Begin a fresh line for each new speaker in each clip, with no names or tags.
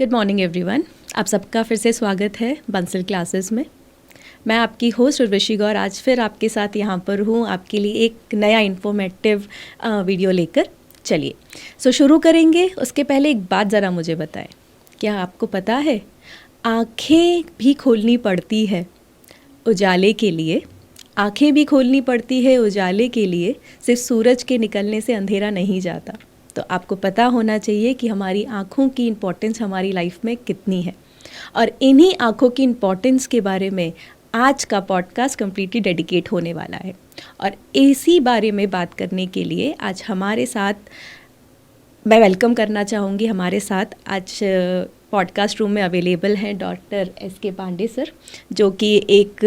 Good morning everyone. आप सबका फिर से स्वागत है बंसल क्लासेस में। मैं आपकी होस्ट उर्वशी गौर आज फिर आपके साथ यहाँ पर हूँ आपके लिए एक नया इन्फॉर्मेटिव वीडियो लेकर। चलिए शुरू करेंगे। उसके पहले एक बात ज़रा मुझे बताएं, क्या आपको पता है आँखें भी खोलनी पड़ती है उजाले के लिए। आँखें भी खोलनी पड़ती है उजाले के लिए, सिर्फ सूरज के निकलने से अंधेरा नहीं जाता। तो आपको पता होना चाहिए कि हमारी आँखों की इम्पोर्टेंस हमारी लाइफ में कितनी है, और इन्हीं आँखों की इम्पोर्टेंस के बारे में आज का पॉडकास्ट कम्प्लीटली डेडिकेट होने वाला है। और इसी बारे में बात करने के लिए आज हमारे साथ मैं वेलकम करना चाहूँगी, हमारे साथ आज पॉडकास्ट रूम में अवेलेबल हैं डॉक्टर एस.के. पांडे सर, जो कि एक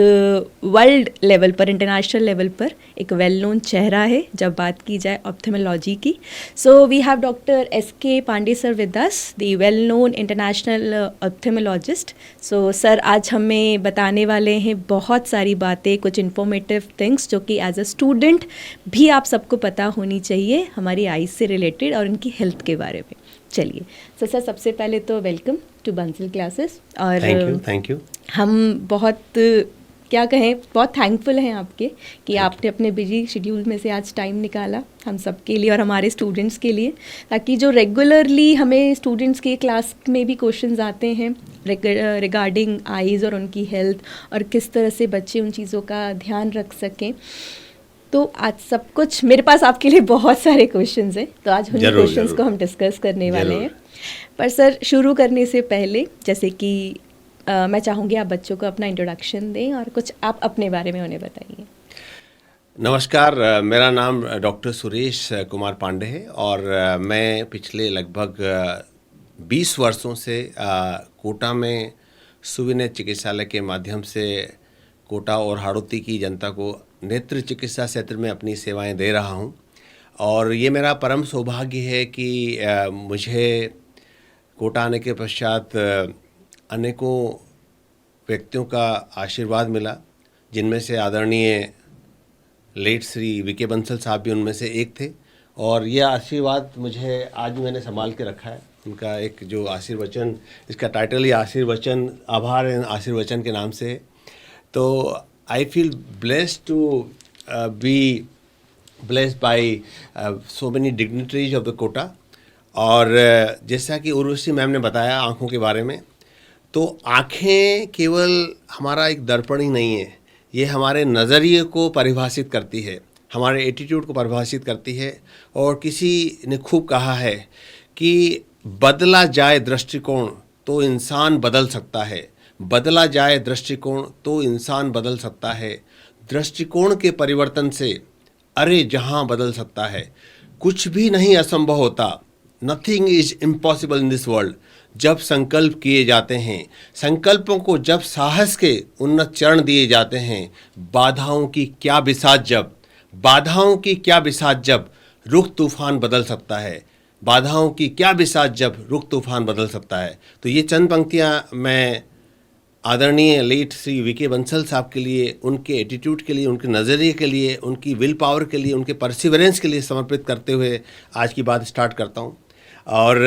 वर्ल्ड लेवल पर, इंटरनेशनल लेवल पर एक वेल नोन चेहरा है जब बात की जाए ऑप्थेमोलॉजी की। So we have doctor S K. Pandey sir with us, the well known international ophthalmologist. So sir आज हमें बताने वाले हैं बहुत सारी बातें, कुछ इन्फॉर्मेटिव थिंग्स जो कि एज अ स्टूडेंट भी आप सबको पता होनी चाहिए हमारी आइज़ से रिलेटेड और उनकी हेल्थ के बारे में। चलिए सर सबसे पहले तो वेलकम टू बंसल क्लासेस। और
थैंक यू।
हम बहुत क्या कहें, बहुत थैंकफुल हैं आपके कि आपने अपने बिजी शेड्यूल में से आज टाइम निकाला हम सब के लिए और हमारे स्टूडेंट्स के लिए, ताकि जो रेगुलरली हमें स्टूडेंट्स के क्लास में भी क्वेश्चंस आते हैं रिगार्डिंग आइज़ और उनकी हेल्थ और किस तरह से बच्चे उन चीज़ों का ध्यान रख सकें। तो आज सब कुछ मेरे पास आपके लिए बहुत सारे क्वेश्चंस हैं, तो आज उन क्वेश्चंस को हम डिस्कस करने वाले हैं। पर सर शुरू करने से पहले जैसे कि मैं चाहूँगी आप बच्चों को अपना इंट्रोडक्शन दें और कुछ आप अपने बारे में उन्हें बताइए।
नमस्कार, मेरा नाम डॉक्टर सुरेश कुमार पांडे है और मैं पिछले लगभग 20 वर्षों से कोटा में सुविनेत्र चिकित्सालय के माध्यम से कोटा और हाड़ौती की जनता को नेत्र चिकित्सा क्षेत्र में अपनी सेवाएं दे रहा हूं। और ये मेरा परम सौभाग्य है कि मुझे कोटा आने के पश्चात अनेकों व्यक्तियों का आशीर्वाद मिला, जिनमें से आदरणीय लेट श्री वी.के. बंसल साहब भी उनमें से एक थे। और यह आशीर्वाद मुझे आज मैंने संभाल के रखा है। उनका एक जो आशीर्वचन, इसका टाइटल ही आशीर्वचन, आभार आशीर्वचन के नाम से। तो I feel blessed to be blessed by so many dignitaries of the Kota। और जैसा कि उर्वशी मैम ने बताया आँखों के बारे में, तो आँखें केवल हमारा एक दर्पण ही नहीं है, ये हमारे नज़रिए को परिभाषित करती है, हमारे एटीट्यूड को परिभाषित करती है। और किसी ने खूब कहा है कि बदला जाए दृष्टिकोण तो इंसान बदल सकता है, बदला जाए दृष्टिकोण तो इंसान बदल सकता है, दृष्टिकोण के परिवर्तन से अरे जहां बदल सकता है, कुछ भी नहीं असंभव होता, nothing is impossible in this world. जब संकल्प किए जाते हैं, संकल्पों को जब साहस के उन्नत चरण दिए जाते हैं, बाधाओं की क्या बिसात जब, बाधाओं की क्या बिसात जब रुख तूफान बदल सकता है, बाधाओं की क्या बिसात जब रुख तूफान बदल सकता है। तो ये चंद पंक्तियां मैं आदरणीय लेट श्री वी.के. बंसल साहब के लिए, उनके एटीट्यूड के लिए, उनके नज़रिए के लिए, उनकी विल पावर के लिए, उनके परसिवरेंस के लिए समर्पित करते हुए आज की बात स्टार्ट करता हूँ। और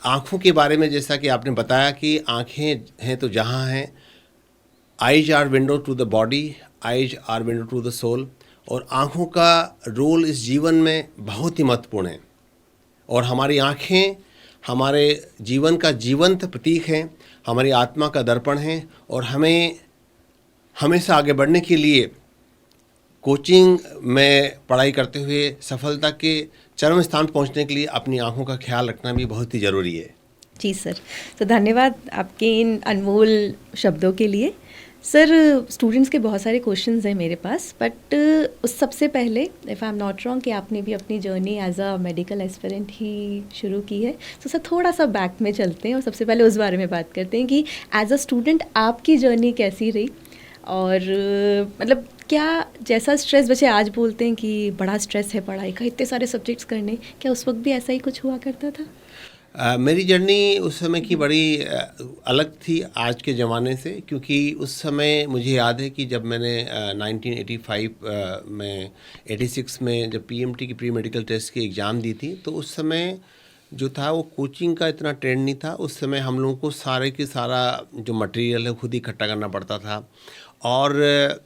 आँखों के बारे में जैसा कि आपने बताया कि आँखें हैं तो जहाँ हैं, eyes are window to the body, eyes are window to the soul. और आँखों का रोल इस जीवन में बहुत ही महत्वपूर्ण है। और हमारी आँखें हमारे जीवन का जीवंत प्रतीक हैं, हमारी आत्मा का दर्पण है। और हमें हमेशा आगे बढ़ने के लिए कोचिंग में पढ़ाई करते हुए सफलता के चरम स्थान पहुंचने के लिए अपनी आंखों का ख्याल रखना भी बहुत ही ज़रूरी है।
जी सर, तो धन्यवाद आपके इन अनमोल शब्दों के लिए। सर स्टूडेंट्स के बहुत सारे क्वेश्चंस हैं मेरे पास, बट उस सबसे पहले if I am not wrong कि आपने भी अपनी journey as a medical aspirant ही शुरू की है, तो सर थोड़ा सा बैक में चलते हैं और सबसे पहले उस बारे में बात करते हैं कि एज अ स्टूडेंट आपकी जर्नी कैसी रही। और मतलब क्या जैसा स्ट्रेस बच्चे आज बोलते हैं कि बड़ा स्ट्रेस है पढ़ाई का, इतने सारे सब्जेक्ट्स करने, क्या उस वक्त भी ऐसा ही कुछ हुआ करता था?
मेरी जर्नी उस समय की बड़ी अलग थी आज के ज़माने से, क्योंकि उस समय मुझे याद है कि जब मैंने 1985 में 86 में जब पीएमटी की प्री मेडिकल टेस्ट की एग्ज़ाम दी थी, तो उस समय जो था वो कोचिंग का इतना ट्रेंड नहीं था। उस समय हम लोगों को सारे के सारा जो मटेरियल है खुद ही इकट्ठा करना पड़ता था। और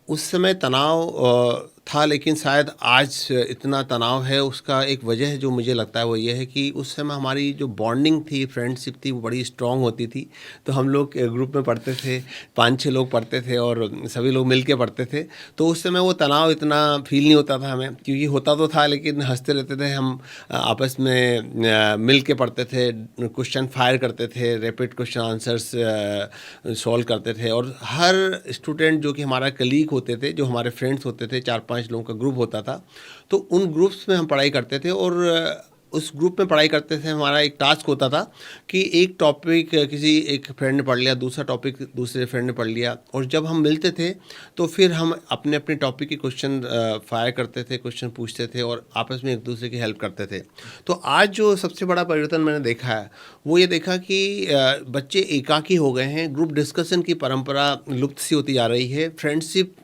उस समय तनाव था, लेकिन शायद आज इतना तनाव है उसका एक वजह जो मुझे लगता है वो ये है कि उस समय हमारी जो बॉन्डिंग थी, फ्रेंडशिप थी, वो बड़ी स्ट्रांग होती थी। तो हम लोग ग्रुप में पढ़ते थे, 5-6 लोग पढ़ते थे और सभी लोग मिल के पढ़ते थे। तो उस समय वो तनाव इतना फील नहीं होता था हमें, क्योंकि होता तो था लेकिन हंसते रहते थे हम। आपस में मिल के पढ़ते थे, क्वेश्चन फायर करते थे, रैपिड क्वेश्चन आंसर्स सॉल्व करते थे। और हर स्टूडेंट जो कि हमारा कलीग होते थे, जो हमारे फ्रेंड्स होते थे, 4-5 लोगों का ग्रुप होता था, तो उन ग्रुप्स में हम पढ़ाई करते थे। और उस ग्रुप में पढ़ाई करते थे, हमारा एक टास्क होता था कि एक टॉपिक किसी एक फ्रेंड ने पढ़ लिया, दूसरा टॉपिक दूसरे फ्रेंड ने पढ़ लिया, और जब हम मिलते थे तो फिर हम अपने अपने टॉपिक के क्वेश्चन फायर करते थे, क्वेश्चन पूछते थे और आपस में एक दूसरे की हेल्प करते थे। तो आज जो सबसे बड़ा परिवर्तन मैंने देखा है वो ये देखा कि बच्चे एकाकी हो गए हैं, ग्रुप डिस्कशन की परंपरा लुप्त सी होती जा रही है, फ्रेंडशिप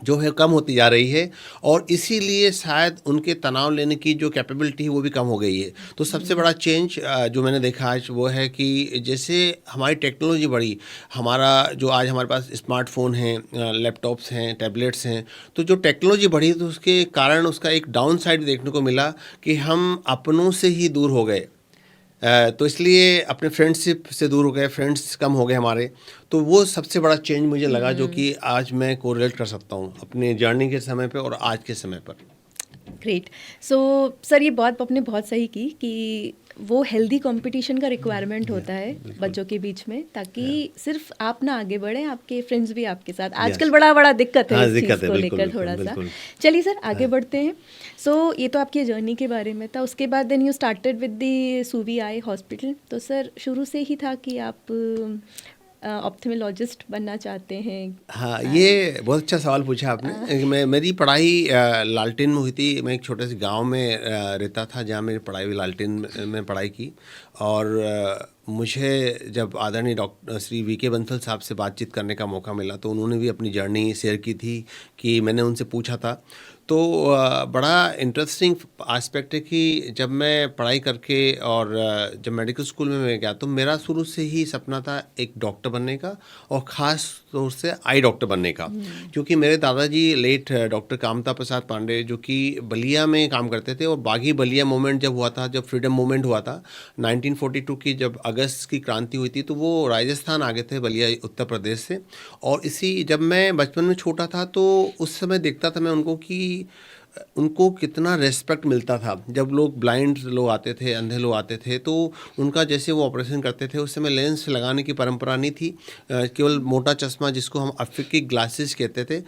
जो है कम होती जा रही है, और इसीलिए शायद उनके तनाव लेने की जो कैपेबिलिटी है वो भी कम हो गई है। तो सबसे बड़ा चेंज जो मैंने देखा आज वो है कि जैसे हमारी टेक्नोलॉजी बढ़ी, हमारा जो आज हमारे पास स्मार्टफोन हैं, लैपटॉप्स हैं, टैबलेट्स हैं, तो जो टेक्नोलॉजी बढ़ी तो उसके कारण उसका एक डाउन साइड देखने को मिला कि हम अपनों से ही दूर हो गए। तो इसलिए अपने फ्रेंडशिप से दूर हो गए, फ्रेंड्स कम हो गए हमारे। तो वो सबसे बड़ा चेंज मुझे लगा जो कि आज मैं कोरिलेट कर सकता हूँ अपने जर्नी के समय पे और आज के समय पर।
ग्रेट। सो सर, ये बात आपने बहुत सही की कि वो हेल्दी कंपटीशन का रिक्वायरमेंट होता है बच्चों के बीच में, ताकि सिर्फ आप ना आगे बढ़ें, आपके फ्रेंड्स भी आपके साथ। आजकल बड़ा बड़ा दिक्कत है
हाँ,
इस
दिक्कत
चीज़
है,
को
बिल्कुल,
लेकर
बिल्कुल,
थोड़ा सा।
बिल्कुल।
चलिए सर, आगे बढ़ते हैं। सो ये तो आपकी जर्नी के बारे में था। उसके बाद then you started with the Suvi eye hospital. तो सर, शुरू से ही था कि आप ऑप्थेमोलॉजिस्ट बनना चाहते हैं?
हाँ, ये बहुत अच्छा सवाल पूछा आपने। मेरी पढ़ाई लालटेन में हुई थी। मैं एक छोटे से गांव में रहता था जहाँ मेरी पढ़ाई हुई, लालटेन में पढ़ाई की। और मुझे जब आदरणीय डॉक्टर श्री वी के बंसल साहब से बातचीत करने का मौका मिला तो उन्होंने भी अपनी जर्नी शेयर की थी कि मैंने उनसे पूछा था। तो बड़ा इंटरेस्टिंग एस्पेक्ट है कि जब मैं पढ़ाई करके और जब मेडिकल स्कूल में मैं गया तो मेरा शुरू से ही सपना था एक डॉक्टर बनने का, और ख़ास तौर से आई डॉक्टर बनने का। क्योंकि मेरे दादाजी लेट डॉक्टर कामता प्रसाद पांडे जो कि बलिया में काम करते थे, और बागी बलिया मूवमेंट जब हुआ था, जब फ्रीडम मूवमेंट हुआ था 1942 की, जब अगस्त की क्रांति हुई थी, तो वो राजस्थान आ गए थे, बलिया उत्तर प्रदेश से। और इसी जब मैं बचपन में छोटा था तो उस समय देखता था मैं उनको कि उनको कितना रेस्पेक्ट मिलता था। जब लोग ब्लाइंड लोग आते थे, अंधे लोग आते थे, तो उनका जैसे वो ऑपरेशन करते थे, उस समय लेंस लगाने की परंपरा नहीं थी। केवल मोटा चश्मा, जिसको हम अफ्रीकी ग्लासेस कहते थे,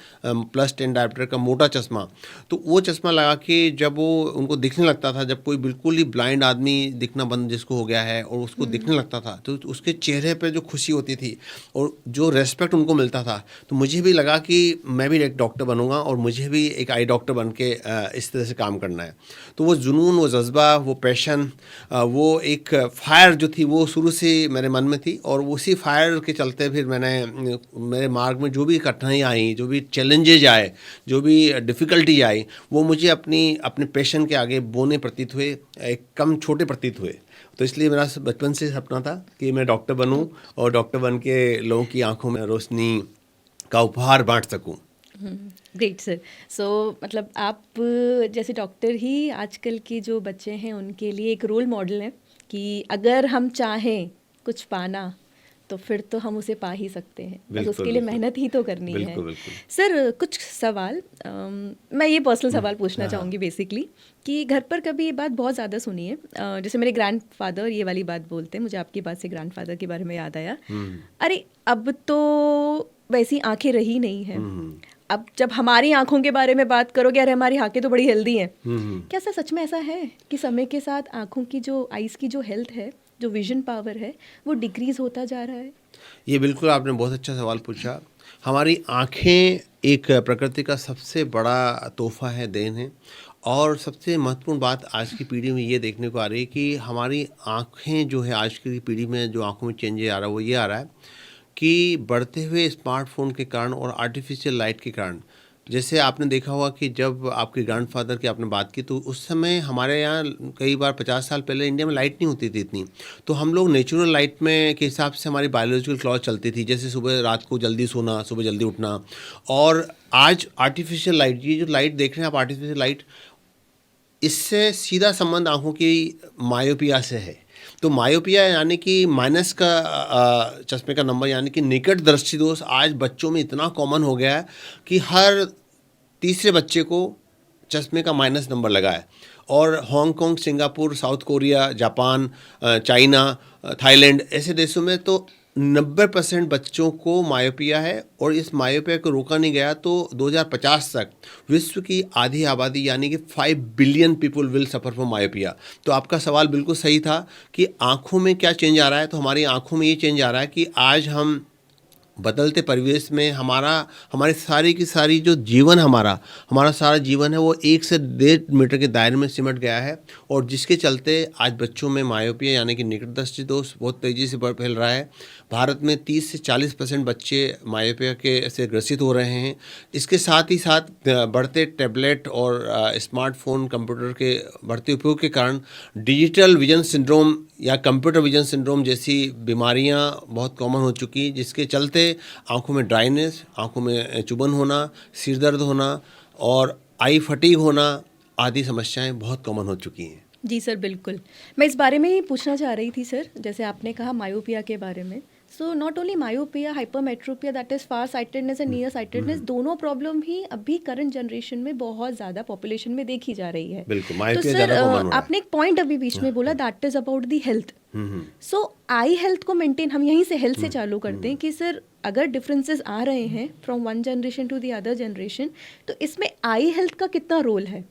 +10 डायप्टर का मोटा चश्मा, तो वो चश्मा लगा के जब वो उनको दिखने लगता था, जब कोई बिल्कुल ही ब्लाइंड आदमी दिखना बंद जिसको हो गया है और उसको दिखने लगता था, तो उसके चेहरे पे जो खुशी होती थी और जो रेस्पेक्ट उनको मिलता था, तो मुझे भी लगा कि मैं भी एक डॉक्टर बनूंगा और मुझे भी एक आई डॉक्टर बन के इस तरह से काम करना है। तो वो जुनून, वो जज्बा, वो पैशन, वो एक फायर जो थी वो शुरू से मेरे मन में थी। और उसी फायर के चलते फिर मेरे मार्ग में जो भी कठिनाई आई, जो भी चैलेंजेज आए, जो भी डिफ़िकल्टी आई, वो मुझे अपने पैशन के आगे बोने प्रतीत हुए, एक कम छोटे प्रतीत हुए। तो इसलिए मेरा बचपन से सपना था कि मैं डॉक्टर बनूं और डॉक्टर बन के लोगों की आंखों में रोशनी का उपहार बांट सकूं।
Great sir. सो मतलब आप जैसे डॉक्टर ही आजकल के जो बच्चे हैं उनके लिए एक रोल मॉडल हैं कि अगर हम चाहें कुछ पाना तो फिर तो हम उसे पा ही सकते हैं, बस उसके लिए मेहनत ही तो करनी है। सर, कुछ सवाल मैं ये पर्सनल सवाल पूछना चाहूँगी बेसिकली, कि घर पर कभी ये बात बहुत ज़्यादा सुनी है, जैसे मेरे ग्रैंडफादर ये वाली बात बोलते हैं, मुझे आपकी बात से ग्रैंडफादर के बारे में याद आया, अरे अब तो वैसी आंखें रही नहीं हैं, अब जब हमारी आंखों के बारे में बात करोगे, अरे हमारी आंखें तो बड़ी हेल्दी हैं। क्या सर सच में ऐसा है कि समय के साथ आंखों की जो आइज़ की जो हेल्थ है, जो विजन पावर है, वो डिक्रीज होता जा रहा है?
ये बिल्कुल आपने बहुत अच्छा सवाल पूछा। हमारी आँखें एक प्रकृति का सबसे बड़ा तोहफ़ा है, देन है। और सबसे महत्वपूर्ण बात आज की पीढ़ी में ये देखने को आ रही है कि हमारी आँखें जो है, आज की पीढ़ी में जो आँखों में चेंज आ रहा है वो ये आ रहा है कि बढ़ते हुए स्मार्टफोन के कारण और आर्टिफिशियल लाइट के कारण जैसे आपने देखा होगा कि जब आपके ग्रैंडफादर की आपने बात की, तो उस समय हमारे यहाँ कई बार 50 साल पहले इंडिया में लाइट नहीं होती थी इतनी, तो हम लोग नेचुरल लाइट में के हिसाब से हमारी बायोलॉजिकल क्लॉक चलती थी, जैसे सुबह रात को जल्दी सोना, सुबह जल्दी उठना। और आज आर्टिफिशियल लाइट, ये जो लाइट देख रहे हैं आप, आर्टिफिशियल लाइट, इससे सीधा संबंध आँखों की मायोपिया से है। तो मायोपिया यानी कि माइनस का चश्मे का नंबर, यानी कि निकट दृष्टि दोष आज बच्चों में इतना कॉमन हो गया है कि हर तीसरे बच्चे को चश्मे का माइनस नंबर लगा है। और Hong Kong, Singapore, south Korea, Japan, China, Thailand, ऐसे देशों में तो 90% बच्चों को मायोपिया है। और इस मायोपिया को रोका नहीं गया तो 2050 तक विश्व की आधी आबादी यानी कि 5 billion people will suffer from myopia. तो आपका सवाल बिल्कुल सही था कि आँखों में क्या चेंज आ रहा है। तो हमारी आँखों में ये चेंज आ रहा है कि आज हम बदलते परिवेश में हमारी सारी की सारी जो जीवन हमारा सारा जीवन है वो 1 से 1.5 मीटर के दायरे में सिमट गया है। और जिसके चलते आज बच्चों में मायोपिया यानी कि निकट दृष्टि दोष बहुत तेज़ी से फैल रहा है। भारत में 30 से 40% बच्चे मायोपिया के से ग्रसित हो रहे हैं। इसके साथ ही साथ बढ़ते टैबलेट और स्मार्टफोन, कंप्यूटर के बढ़ते उपयोग के कारण डिजिटल विजन सिंड्रोम या कंप्यूटर विजन सिंड्रोम जैसी बीमारियां बहुत कॉमन हो चुकी, जिसके चलते आंखों में ड्राइनेस, आंखों में चुभन होना, सिर दर्द होना और आई फटीग होना आदि समस्याएं बहुत कॉमन हो चुकी हैं।
जी सर, बिल्कुल। मैं इस बारे में ही पूछना चाह रही थी सर, जैसे आपने कहा मायोपिया के बारे में। So not only myopia, hypermetropia, that is far sightedness and near sightedness, दोनों प्रॉब्लम ही अभी करंट जनरेशन में बहुत ज़्यादा पॉपुलेशन में देखी जा रही है।
बिल्कुल,
तो
मायोपिया
सर
ज़्यादा कॉमन हो रहा है।
आपने एक पॉइंट अभी बीच में बोला, that is about the health. So I health को मेंटेन, हम यहीं से हेल्थ से चालू करते हैं कि सर अगर डिफरेंसेस आ रहे हैं from one generation to the other generation, तो इसमें आई हेल्थ का कितना रोल है?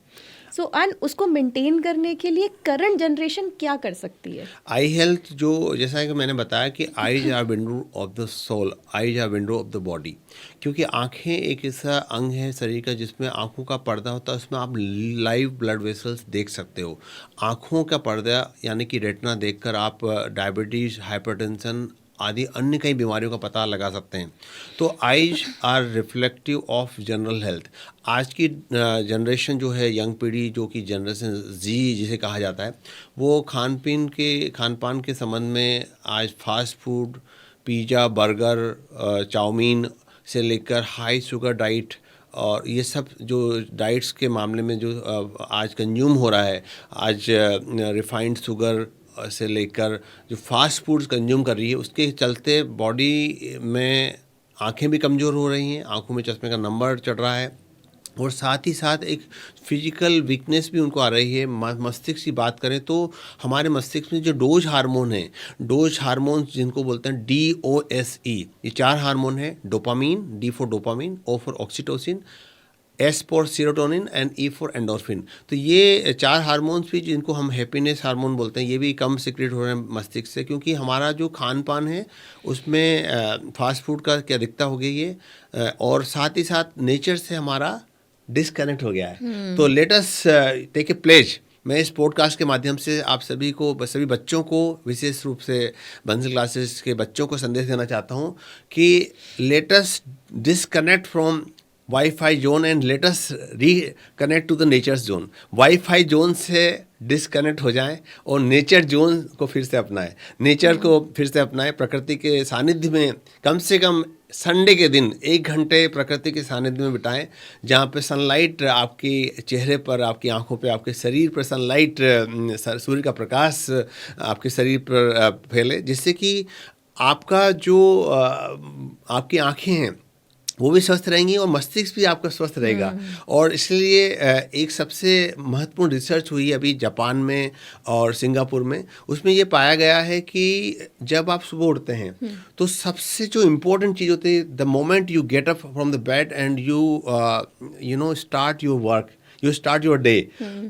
सो एंड उसको मेंटेन करने के लिए करंट जनरेशन क्या कर सकती है?
आई हेल्थ, जो जैसा कि मैंने बताया कि eyes are window of the soul, eyes are window of the body, क्योंकि आंखें एक ऐसा अंग है शरीर का जिसमें आंखों का पर्दा होता है, उसमें आप लाइव ब्लड वेसल्स देख सकते हो। आंखों का पर्दा यानी कि रेटिना देखकर आप डायबिटीज़, हाइपरटेंशन आदि अन्य कई बीमारियों का पता लगा सकते हैं। तो eyes are reflective of general health. आज की जनरेशन जो है, यंग पीढ़ी, जो कि जनरेशन जी जिसे कहा जाता है, वो खान पान के संबंध में आज fast food, pizza, burger, chow mein से लेकर हाई शुगर डाइट और ये सब जो डाइट्स के मामले में जो आज कंज्यूम हो रहा है, आज रिफाइंड शुगर से लेकर जो फास्ट फूड्स कंज्यूम कर रही है, उसके चलते बॉडी में आंखें भी कमज़ोर हो रही हैं, आंखों में चश्मे का नंबर चढ़ रहा है और साथ ही साथ एक फिजिकल वीकनेस भी उनको आ रही है। मस्तिष्क की बात करें तो हमारे मस्तिष्क में जो डोज हार्मोन जिनको बोलते हैं DOSE, ये 4 हार्मोन हैं। Dopamine, D for dopamine, O for oxytocin, S for serotonin and E for endorphin. तो ये 4 हार्मोन्स भी जिनको हम हैप्पीनेस हार्मोन बोलते हैं, ये भी कम सीक्रेट हो रहे हैं मस्तिष्क से, क्योंकि हमारा जो खान पान है उसमें फास्ट फूड का क्या अधिकता हो गई है और साथ ही साथ नेचर से हमारा डिसकनेक्ट हो गया है। तो let us take a pledge. मैं इस पॉडकास्ट के माध्यम से आप सभी बच्चों को, विशेष रूप से बंसल क्लासेस के बच्चों को संदेश देना चाहता हूँ कि let us disconnect from wifi zone and let us reconnect to the nature's zone. Wifi zone से डिसकनेक्ट हो जाएं और नेचर जोन को फिर से अपनाएं, नेचर को फिर से अपनाएं। प्रकृति के सानिध्य में कम से कम संडे के दिन 1 घंटे प्रकृति के सानिध्य में बिताएं, जहाँ पे सनलाइट आपके चेहरे पर, आपकी आंखों पे, आपके शरीर पर सनलाइट, सूर्य का प्रकाश आपके शरीर पर फैले, जिससे कि आपका जो आपकी आंखें हैं वो भी स्वस्थ रहेंगी और मस्तिष्क भी आपका स्वस्थ रहेगा। और इसलिए एक सबसे महत्वपूर्ण रिसर्च हुई अभी जापान में और सिंगापुर में, उसमें ये पाया गया है कि जब आप सुबह उठते हैं तो सबसे जो इम्पोर्टेंट चीज़ होती है, the moment you get up from the bed and you start your work, you start your day,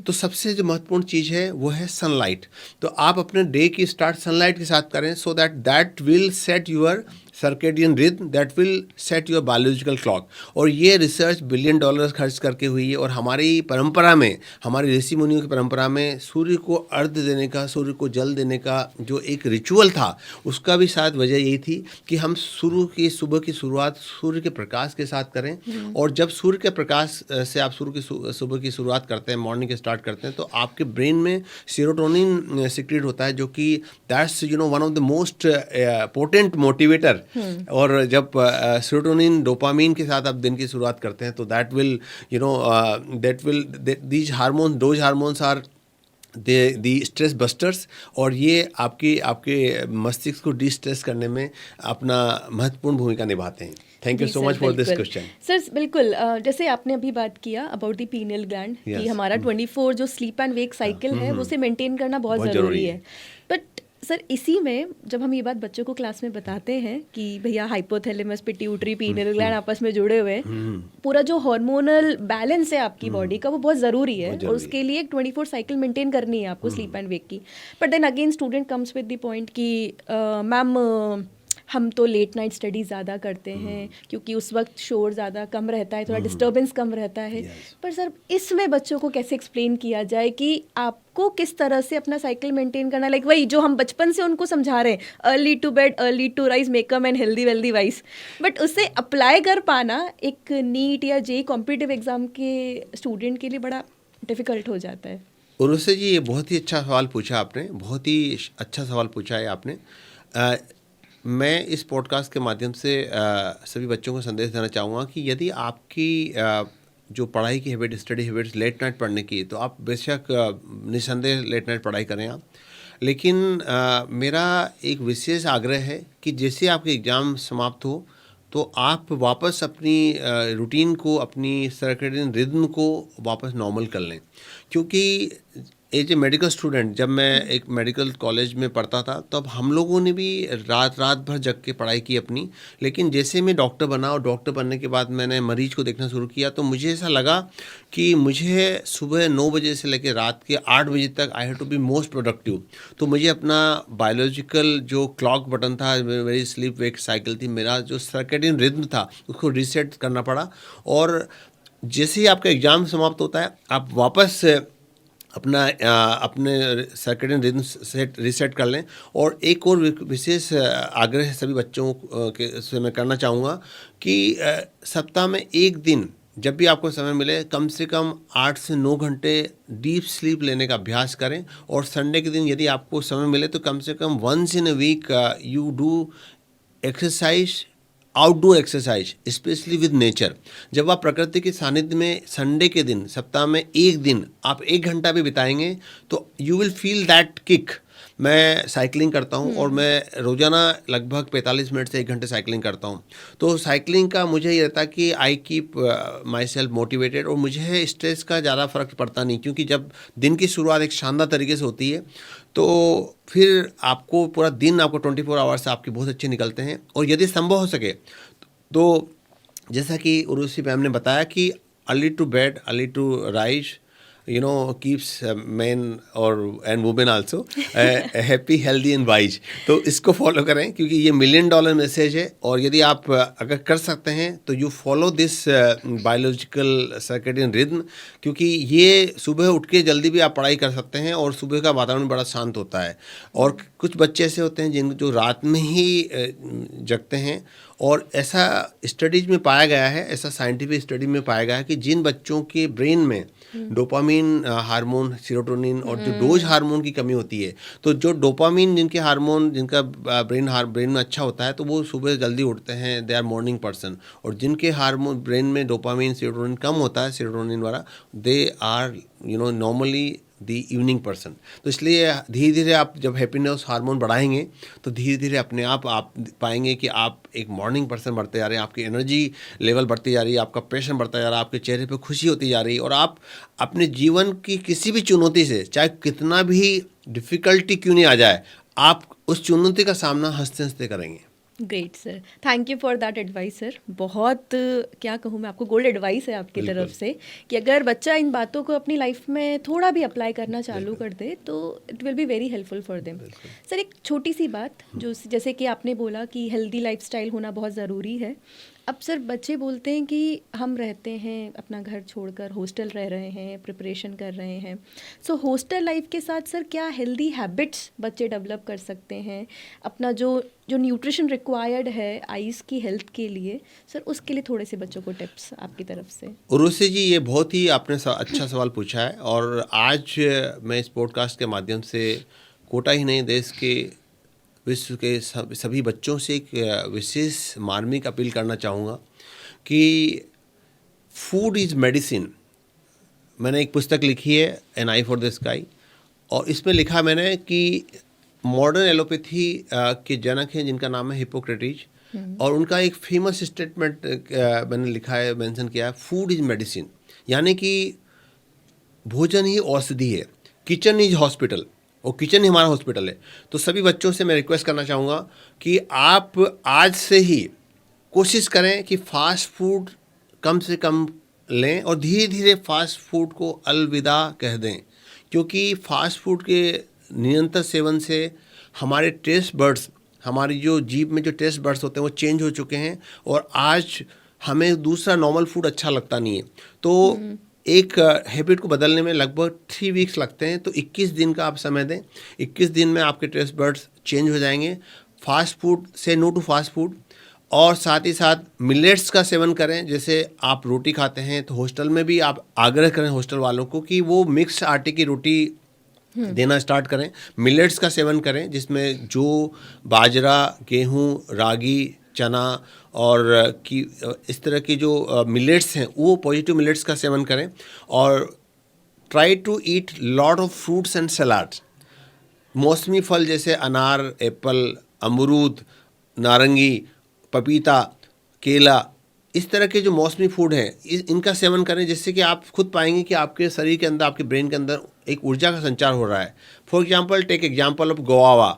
तो सबसे जो महत्वपूर्ण चीज़ है वो है सनलाइट। तो आप अपने डे की स्टार्ट सनलाइट के साथ करें, so that will set your circadian rhythm that will set your biological clock. और ये रिसर्च $1 बिलियन खर्च करके हुई है। और हमारी परंपरा में, हमारी ऋषि मुनियों की परंपरा में सूर्य को अर्घ्य देने का, सूर्य को जल देने का जो एक रिचुअल था, उसका भी शायद वजह यही थी कि हम सुबह की शुरुआत सूर्य के प्रकाश के साथ करें। और जब सूर्य के प्रकाश से आप सुबह की शुरुआत करते हैं, मॉर्निंग के स्टार्ट करते हैं, तो आपके ब्रेन में सेरोटोनिन सिक्रेट होता है, जो कि that's one of the most potent motivator. और जब सेरोटोनिन डोपामीन के साथ आप दिन की शुरुआत करते हैं, तो these hormone, those hormones are the stress busters. और ये आपके मस्तिष्क को डी स्ट्रेस करने में अपना महत्वपूर्ण भूमिका निभाते हैं। थैंक यू
जी
so
sir,
much for this
बिल्कुल।
क्वेश्चन।
सर बिल्कुल, जैसे आपने अभी बात किया अबाउट द पीनियल ग्लैंड कि
Yes.
हमारा 24 जो स्लीप एंड वेक साइकिल है, उसे मेंटेन करना बहुत
बहुत
ज़रूरी
ज़रूरी
है। बट सर, इसी में जब हम ये बात बच्चों को क्लास में बताते हैं कि भैया हाइपोथैलेमस, पिट्यूटरी, पीनियल ग्लैंड आपस में जुड़े हुए हैं, पूरा जो हार्मोनल बैलेंस है आपकी बॉडी का, वो बहुत ज़रूरी है। और उसके लिए एक 24 साइकिल मेंटेन करनी है आपको, स्लीप एंड वेक की। But then again student comes with the point कि मैम हम तो लेट नाइट स्टडी ज़्यादा करते हैं क्योंकि उस वक्त शोर ज़्यादा कम रहता है, थोड़ा डिस्टर्बेंस कम रहता है। पर सर, इसमें बच्चों को कैसे एक्सप्लेन किया जाए कि आपको किस तरह से अपना साइकिल मेंटेन करना, लाइक वही जो हम बचपन से उनको समझा रहे हैं, early to bed, early to rise, makeup and healthy wealthy wise, but उसे अप्लाई कर पाना एक नीट या जे कॉम्पिटिटिव एग्जाम के स्टूडेंट के लिए बड़ा डिफ़िकल्ट हो जाता है।
उर्वशी जी, ये बहुत ही अच्छा सवाल पूछा आपने, बहुत ही अच्छा सवाल पूछा है आपने। मैं इस पॉडकास्ट के माध्यम से सभी बच्चों को संदेश देना चाहूँगा कि यदि आपकी जो पढ़ाई की habit, study habits late night पढ़ने की, तो आप बेशक निस्संदेह लेट नाइट पढ़ाई करें आप। लेकिन मेरा एक विशेष आग्रह है कि जैसे आपके एग्ज़ाम समाप्त हो, तो आप वापस अपनी रूटीन को, अपनी सर्केडियन रिदम को वापस नॉर्मल कर लें। क्योंकि एज ए मेडिकल स्टूडेंट, जब मैं एक मेडिकल कॉलेज में पढ़ता था, तब हम लोगों ने भी रात भर जग के पढ़ाई की अपनी। लेकिन जैसे मैं डॉक्टर बना और डॉक्टर बनने के बाद मैंने मरीज को देखना शुरू किया, तो मुझे ऐसा लगा कि मुझे सुबह 9 बजे से लेकर रात के 8 बजे तक I have to be most productive. तो मुझे अपना बायोलॉजिकल जो क्लॉक बटन था, मेरी स्लीप वेक साइकिल थी, मेरा जो सर्केडियन रिदम था, उसको रीसेट करना पड़ा। और जैसे ही आपका एग्ज़ाम समाप्त होता है, आप वापस अपने सर्केडियन रिदम सेट रीसेट कर लें। और एक और विशेष आग्रह सभी बच्चों के से मैं करना चाहूँगा कि सप्ताह में एक दिन जब भी आपको समय मिले, कम से कम 8 से 9 घंटे डीप स्लीप लेने का अभ्यास करें। और संडे के दिन यदि आपको समय मिले, तो कम से कम once in a week you do exercise, outdoor exercise, specially with nature. जब आप प्रकृति के सानिध्य में संडे के दिन, सप्ताह में एक दिन आप 1 घंटा भी बिताएंगे, तो you will feel that kick. मैं साइकिलिंग करता हूँ और मैं रोज़ाना लगभग 45 मिनट से 1 घंटे साइकिलिंग करता हूँ। तो साइकिलिंग का मुझे ये रहता है कि I keep my self motivated, और मुझे स्ट्रेस का ज़्यादा फ़र्क पड़ता नहीं, क्योंकि जब दिन की शुरुआत एक शानदार तरीके से होती है, तो फिर आपको पूरा दिन, आपको 24 आवर्स आपके बहुत अच्छे निकलते हैं। और यदि संभव हो सके तो जैसा कि उर्वशी मैम ने बताया कि early to bed, early to rise, keeps men and women also happy, healthy and wise। तो इसको फॉलो करें, क्योंकि ये $1 मिलियन मैसेज है। और यदि आप अगर कर सकते हैं, तो you follow this biological circadian rhythm, क्योंकि ये सुबह उठ के जल्दी भी आप पढ़ाई कर सकते हैं, और सुबह का वातावरण बड़ा शांत होता है। और कुछ बच्चे ऐसे होते हैं जो रात में ही जगते हैं, और ऐसा स्टडीज में पाया गया है, ऐसा साइंटिफिक स्टडी में पाया गया है कि जिन बच्चों के ब्रेन में डोपामीन हार्मोन, सेरोटोनिन और जो डोज हार्मोन की कमी होती है, तो जो डोपामीन जिनके हार्मोन, जिनका ब्रेन में अच्छा होता है, तो वो सुबह जल्दी उठते हैं, दे आर मॉर्निंग पर्सन। और जिनके हार्मोन ब्रेन में डोपामीन, सेरोटोनिन कम होता है, सेरोटोनिन वाला, they are normally the evening person. तो इसलिए धीरे धीरे आप जब हैप्पीनेस हार्मोन बढ़ाएंगे, तो धीरे धीरे अपने आप पाएंगे कि आप एक मॉर्निंग पर्सन बढ़ते जा रहे हैं, आपकी एनर्जी लेवल बढ़ती जा रही है, आपका पैशन बढ़ता जा रहा है, आपके चेहरे पे खुशी होती जा रही है, और आप अपने जीवन की किसी भी चुनौती से, चाहे कितना भी डिफ़िकल्टी क्यों नहीं आ जाए, आप उस चुनौती का सामना हंसते हंसते करेंगे।
Great sir, thank you for that advice sir. बहुत क्या कहूँ मैं आपको, गोल्ड एडवाइस है आपकी
बिल्कुल।
तरफ से कि अगर बच्चा इन बातों को अपनी लाइफ में थोड़ा भी अप्लाई करना चालू कर दे तो it will be very helpful for them. Sir एक छोटी सी बात, जो जैसे कि आपने बोला कि हेल्दी लाइफस्टाइल होना बहुत ज़रूरी है। अब सर बच्चे बोलते हैं कि हम रहते हैं अपना घर छोड़कर हॉस्टल रह रहे हैं, प्रिपरेशन कर रहे हैं, सो हॉस्टल लाइफ के साथ सर क्या हेल्दी हैबिट्स बच्चे डेवलप कर सकते हैं, अपना जो जो न्यूट्रिशन रिक्वायर्ड है आइज़ की हेल्थ के लिए, सर उसके लिए थोड़े से बच्चों को टिप्स आपकी तरफ से।
उर्वशी जी, ये बहुत ही आपने अच्छा सवाल पूछा है। और आज मैं इस पॉडकास्ट के माध्यम से कोटा ही नहीं, देश के विश्व के सभी बच्चों से एक विशेष मार्मिक अपील करना चाहूँगा कि फूड इज़ मेडिसिन। मैंने एक पुस्तक लिखी है, an eye for the sky, और इसमें लिखा मैंने कि मॉडर्न एलोपैथी के जनक हैं जिनका नाम है हिप्पोक्रेटिस, और उनका एक फेमस स्टेटमेंट मैंने लिखा है, मेंशन किया है, फूड इज़ मेडिसिन, यानी कि भोजन ही औषधि है, किचन इज हॉस्पिटल, और किचन ही हमारा हॉस्पिटल है। तो सभी बच्चों से मैं रिक्वेस्ट करना चाहूँगा कि आप आज से ही कोशिश करें कि फास्ट फूड कम से कम लें और धीरे धीरे फास्ट फूड को अलविदा कह दें, क्योंकि फास्ट फूड के निरंतर सेवन से हमारे टेस्ट बड्स, हमारी जो जीभ में जो टेस्ट बड्स होते हैं वो चेंज हो चुके हैं, और आज हमें दूसरा नॉर्मल फूड अच्छा लगता नहीं है। तो एक हैबिट को बदलने में लगभग 3 वीक्स लगते हैं, तो 21 दिन का आप समय दें। 21 दिन में आपके टेस्ट बड्स चेंज हो जाएंगे। फास्ट फूड से नो टू फास्ट फूड, और साथ ही साथ मिलेट्स का सेवन करें। जैसे आप रोटी खाते हैं तो हॉस्टल में भी आप आग्रह करें हॉस्टल वालों को कि वो मिक्स आटे की रोटी देना स्टार्ट करें। मिलेट्स का सेवन करें, जिसमें जो बाजरा, गेहूं, रागी, चना और की इस तरह की जो मिलेट्स हैं वो पॉजिटिव मिलेट्स का सेवन करें। और try to eat lot of fruits and salads. मौसमी फल जैसे अनार, एप्पल, अमरूद, नारंगी, पपीता, केला, इस तरह के जो मौसमी फूड हैं इनका सेवन करें, जिससे कि आप खुद पाएंगे कि आपके शरीर के अंदर, आपके ब्रेन के अंदर एक ऊर्जा का संचार हो रहा है। For example, take example of guava.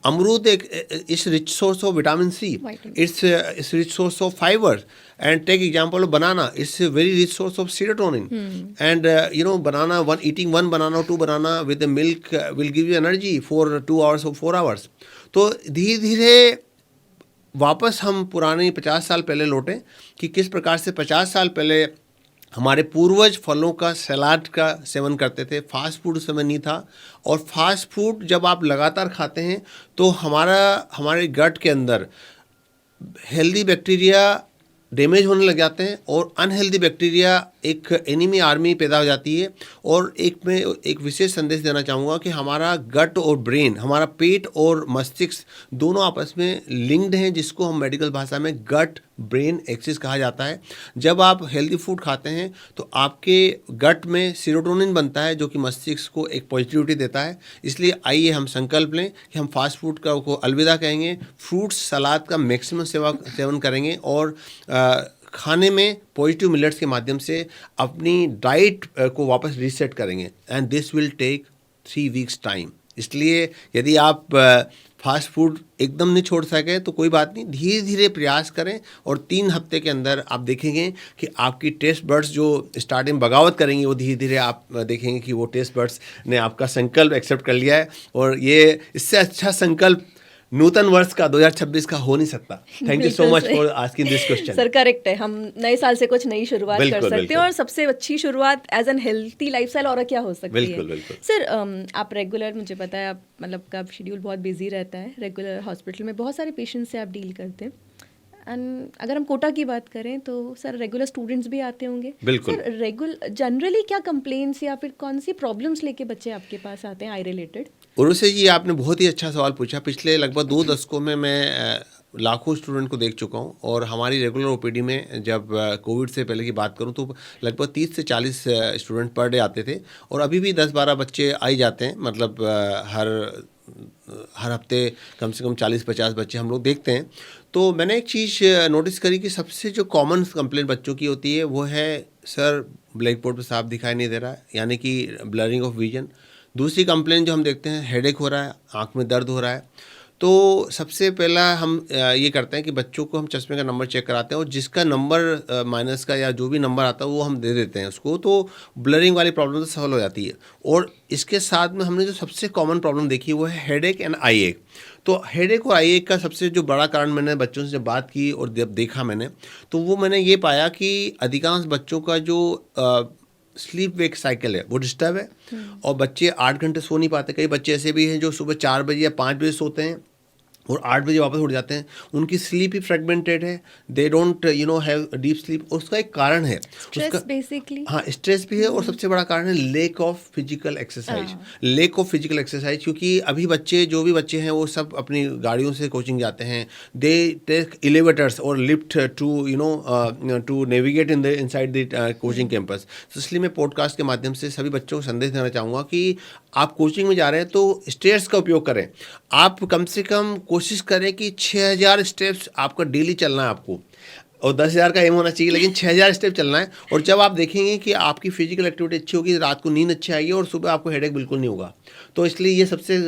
अमरूद एक is rich source of vitamin C, it's rich source of fibre. And take example of banana, it's very rich source of serotonin. And banana, eating one banana और 2 banana with the milk will give you energy for 2 hours और 4 hours. तो धीरे धीरे वापस हम पुराने 50 साल पहले लौटें कि किस प्रकार से 50 साल पहले हमारे पूर्वज फलों का, सलाद का सेवन करते थे। फास्ट फूड उस समय नहीं था, और फास्ट फूड जब आप लगातार खाते हैं तो हमारे गट के अंदर हेल्दी बैक्टीरिया डैमेज होने लग जाते हैं, और अनहेल्दी बैक्टीरिया एक एनिमी आर्मी पैदा हो जाती है। और मैं एक विशेष संदेश देना चाहूँगा कि हमारा गट और ब्रेन, हमारा पेट और मस्तिष्क दोनों आपस में लिंक्ड हैं, जिसको हम मेडिकल भाषा में गट ब्रेन एक्सिस कहा जाता है। जब आप हेल्दी फूड खाते हैं तो आपके गट में सेरोटोनिन बनता है, जो कि मस्तिष्क को एक पॉजिटिविटी देता है। इसलिए आइए हम संकल्प लें कि हम फास्ट फूड को अलविदा कहेंगे, फ्रूट्स, सलाद का मैक्सिमम सेवन करेंगे, और खाने में पॉजिटिव मिलेट्स के माध्यम से अपनी डाइट को वापस रीसेट करेंगे। And this will take 3 weeks time. इसलिए यदि आप फास्ट फूड एकदम नहीं छोड़ सके तो कोई बात नहीं, धीरे धीरे प्रयास करें, और 3 हफ्ते के अंदर आप देखेंगे कि आपकी टेस्ट बड्स जो स्टार्टिंग बगावत करेंगी, वो धीरे धीरे आप देखेंगे कि वो टेस्ट बड्स ने आपका संकल्प एक्सेप्ट कर लिया है। और ये इससे अच्छा संकल्प नूतन वर्ष का 2026 का हो नहीं सकता। Thank you so much for asking this question.
Sir correct है, हम नए साल से कुछ नई शुरुआत कर सकते हैं, और सबसे अच्छी शुरुआत एज एन हेल्थी लाइफस्टाइल और क्या हो सकती है।
बिल्कुल।
सर आप रेगुलर, मुझे पता है आप मतलब का शेड्यूल बहुत बिजी रहता है, रेगुलर हॉस्पिटल में बहुत सारे पेशेंट्स से आप डील करते हैं। एंड अगर हम कोटा की बात करें तो सर रेगुलर स्टूडेंट्स भी आते होंगे।
बिल्कुल।
सर जनरली क्या कंप्लेंट्स या फिर कौन सी प्रॉब्लम्स लेके बच्चे आपके पास आते हैं आई रिलेटेड?
उर्वशी जी, आपने बहुत ही अच्छा सवाल पूछा। पिछले लगभग 2 दशकों में मैं लाखों स्टूडेंट को देख चुका हूँ, और हमारी रेगुलर ओपीडी में जब कोविड से पहले की बात करूँ तो लगभग 30 से 40 स्टूडेंट पर डे आते थे, और अभी भी 10-12 बच्चे आ ही जाते हैं। मतलब हर हफ्ते कम से कम 40-50 बच्चे हम लोग देखते हैं। तो मैंने एक चीज़ नोटिस करी कि सबसे जो कॉमन कंप्लेंट बच्चों की होती है वो है, सर ब्लैक बोर्ड पर साफ दिखाई नहीं दे रहा है, यानी कि ब्लरिंग ऑफ विजन। दूसरी कंप्लेंट जो हम देखते हैं, हेडेक हो रहा है, आँख में दर्द हो रहा है। तो सबसे पहला हम ये करते हैं कि बच्चों को हम चश्मे का नंबर चेक कराते हैं और जिसका नंबर माइनस का या जो भी नंबर आता है वो हम दे देते हैं उसको, तो ब्लरिंग वाली प्रॉब्लम तो सॉल्व हो जाती है। और इसके साथ में हमने जो सबसे कॉमन प्रॉब्लम देखी वो है हेडेक एंड आई एक। तो हेडेक और आई एक का सबसे जो बड़ा कारण, मैंने बच्चों से जब बात की और जब देखा मैंने, तो वो मैंने ये पाया कि अधिकांश बच्चों का जो स्लीप वेक साइकिल है वो डिस्टर्ब है और बच्चे 8 घंटे सो नहीं पाते। कई बच्चे ऐसे भी हैं जो सुबह 4 बजे या 5 बजे सोते हैं और 8 बजे वापस उठ जाते हैं। उनकी स्लीप ही फ्रेगमेंटेड है, they don't have deep sleep. उसका एक कारण है
स्ट्रेस बेसिकली।
हाँ, स्ट्रेस भी है और सबसे बड़ा कारण है lake of physical exercise. Lake of physical exercise, क्योंकि अभी बच्चे, जो भी बच्चे हैं वो सब अपनी गाड़ियों से कोचिंग जाते हैं, दे टेक एलिवेटर्स और lift to navigate in the inside the coaching campus. तो इसलिए मैं पॉडकास्ट के माध्यम से सभी बच्चों को संदेश देना चाहूँगा कि आप कोचिंग में जा रहे हैं तो स्टेयर्स का उपयोग करें। आप कम से कम कोशिश करें कि 6000 स्टेप्स आपका डेली चलना है आपको, और 10,000 का एम होना चाहिए, लेकिन 6000 स्टेप चलना है। और जब आप देखेंगे कि आपकी फिजिकल एक्टिविटी अच्छी होगी, रात को नींद अच्छी आएगी और सुबह आपको हेडेक बिल्कुल नहीं होगा। तो इसलिए ये सबसे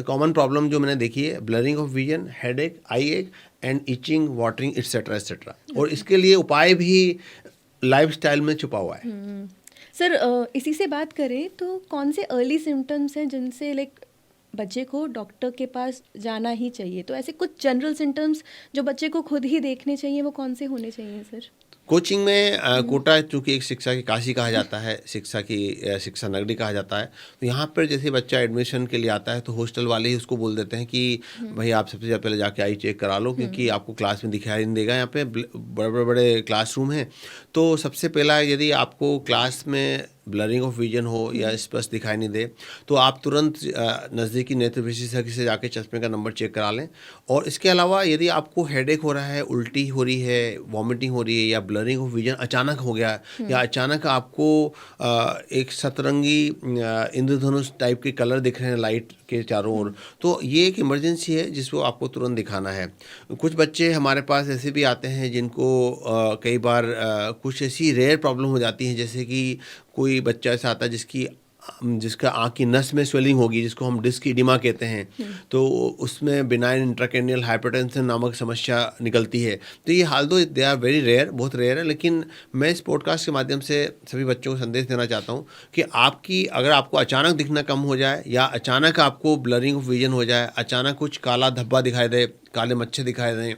कॉमन प्रॉब्लम जो मैंने देखी है, ब्लरिंग ऑफ विजन, हेडेक, आई एक and itching, watering etcetera etcetera. और इसके लिए उपाय भी लाइफस्टाइल में छुपा हुआ है।
सर इसी से बात करें तो कौन से अर्ली सिम्टम्स हैं जिनसे लाइक बच्चे को डॉक्टर के पास जाना ही चाहिए? तो ऐसे कुछ जनरल सिम्टम्स जो बच्चे को खुद ही देखने चाहिए, वो कौन से होने चाहिए सर?
कोचिंग में कोटा चूँकि एक शिक्षा की काशी कहा जाता है, शिक्षा नगरी कहा जाता है, तो यहाँ पर जैसे बच्चा एडमिशन के लिए आता है तो हॉस्टल वाले ही उसको बोल देते हैं कि भाई आप सबसे पहले जाके आई चेक करा लो, क्योंकि आपको क्लास में दिखाई नहीं देगा। यहाँ पे बड़े बड़े क्लासरूम हैं, तो सबसे पहला यदि आपको क्लास में ब्लरिंग ऑफ विजन हो या स्पष्ट दिखाई नहीं दे तो आप तुरंत नज़दीकी नेत्र विशेषज्ञ से जाके चश्मे का नंबर चेक करा लें। और इसके अलावा यदि आपको हेडेक हो रहा है, उल्टी हो रही है, वॉमिटिंग हो रही है या ब्लरिंग ऑफ विजन अचानक हो गया या अचानक आपको एक सतरंगी इंद्रधनुष टाइप के कलर दिख रहे हैं लाइट के चारों ओर, तो ये एक इमरजेंसी है जिसको आपको तुरंत दिखाना है। कुछ बच्चे हमारे पास ऐसे भी आते हैं जिनको कई बार कुछ ऐसी रेयर प्रॉब्लम हो जाती है, जैसे कि कोई बच्चा ऐसा आता है जिसका आँख की नस में स्वेलिंग होगी, जिसको हम डिस्क इडिमा कहते हैं, तो उसमें बिनाइन इंट्राक्रैनियल हाइपरटेंशन नामक समस्या निकलती है। तो ये हाल दो दे आर वेरी रेयर, बहुत रेयर है, लेकिन मैं इस पॉडकास्ट के माध्यम से सभी बच्चों को संदेश देना चाहता हूँ कि अगर आपको अचानक दिखना कम हो जाए या अचानक आपको ब्लरिंग ऑफ विजन हो जाए, अचानक कुछ काला धब्बा दिखाई दे, काले मच्छर दिखाई दें,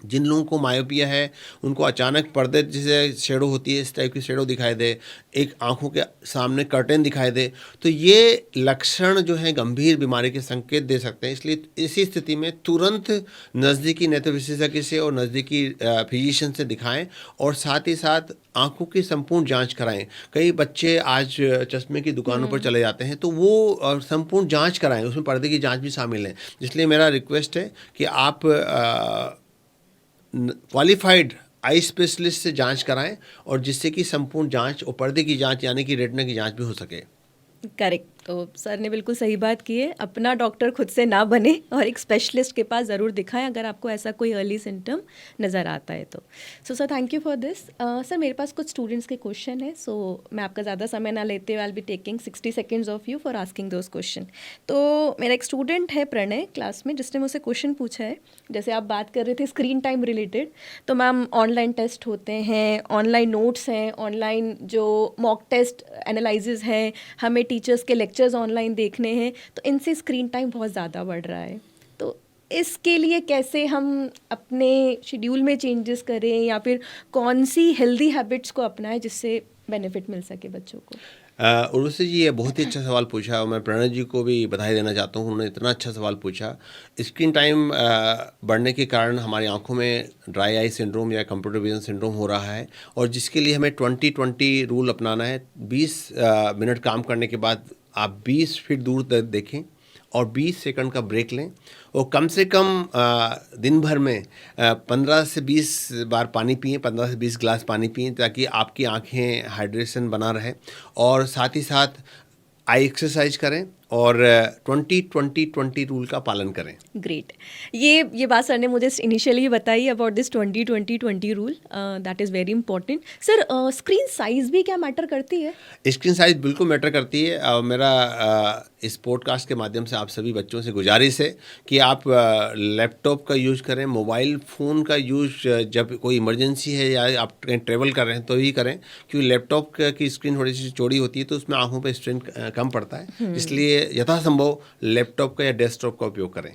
जिन लोगों को मायोपिया है उनको अचानक पर्दे जैसे शेडो होती है इस टाइप की शेडो दिखाई दे, एक आंखों के सामने कर्टेन दिखाई दे, तो ये लक्षण जो है गंभीर बीमारी के संकेत दे सकते हैं। इसलिए इसी स्थिति में तुरंत नज़दीकी नेत्र विशेषज्ञ से और नज़दीकी फिजिशियन से दिखाएं और साथ ही साथ आंखों की संपूर्ण जांच कराएं। कई बच्चे आज चश्मे की दुकानों पर चले जाते हैं, तो वो संपूर्ण जांच कराएं, उसमें पर्दे की जांच भी शामिल है। इसलिए मेरा रिक्वेस्ट है कि आप क्वालिफाइड आई स्पेशलिस्ट से जांच कराएं और जिससे कि संपूर्ण जांच और पर्दे की जांच यानी कि रेटिना की जांच भी हो सके।
करेक्ट। तो सर ने बिल्कुल सही बात की है, अपना डॉक्टर खुद से ना बने और एक स्पेशलिस्ट के पास ज़रूर दिखाएं अगर आपको ऐसा कोई अर्ली सिम्टम नज़र आता है तो। Sir thank you for this. Sir मेरे पास कुछ स्टूडेंट्स के क्वेश्चन है, सो मैं आपका ज़्यादा समय ना लेते हुए I will be taking 60 seconds of you for asking those question. तो मेरा एक स्टूडेंट है प्रणय क्लास में, जिसने मुझसे क्वेश्चन पूछा है, जैसे आप बात कर रहे थे स्क्रीन टाइम रिलेटेड, तो मैम ऑनलाइन टेस्ट होते हैं, ऑनलाइन नोट्स हैं, ऑनलाइन जो मॉक टेस्ट एनालिसिस हैं, हमें टीचर्स के लेक्चर्स ऑनलाइन देखने हैं, तो इनसे स्क्रीन टाइम बहुत ज़्यादा बढ़ रहा है। तो इसके लिए कैसे हम अपने शेड्यूल में चेंजेस करें या फिर कौन सी हेल्दी हैबिट्स को अपनाएं जिससे बेनिफिट मिल सके बच्चों को?
उर्वशी जी ये बहुत ही अच्छा सवाल पूछा और मैं प्रणय जी को भी बधाई देना चाहता हूँ, उन्होंने इतना अच्छा सवाल पूछा। स्क्रीन टाइम बढ़ने के कारण हमारी आंखों में ड्राई आई सिंड्रोम या कंप्यूटर विजन सिंड्रोम हो रहा है और जिसके लिए हमें 20-20 रूल अपनाना है। 20 मिनट काम करने के बाद आप 20 फीट दूर तक देखें और 20 सेकंड का ब्रेक लें और कम से कम दिन भर में 15 से 20 बार पानी पिएं, 15 से 20 गिलास पानी पिएं ताकि आपकी आंखें हाइड्रेशन बना रहे और साथ ही साथ आई एक्सरसाइज करें और 20-20-20 रूल का पालन करें।
ग्रेट। ये बात सर ने मुझे इनिशियली बताई about this 20-20-20 rule, that is very important. Sir screen size भी क्या मैटर करती है?
स्क्रीन साइज बिल्कुल मैटर करती है। मेरा इस पॉडकास्ट के माध्यम से आप सभी बच्चों से गुजारिश है कि आप लैपटॉप का यूज़ करें, मोबाइल फ़ोन का यूज़ जब कोई इमरजेंसी है या आप कहीं ट्रैवल कर रहे हैं तो ही करें, क्योंकि लैपटॉप की स्क्रीन थोड़ी सी चौड़ी होती है तो उसमें आंखों पर स्ट्रेन कम पड़ता है। इसलिए यथासंभव लैपटॉप का या डेस्कटॉप का उपयोग करें।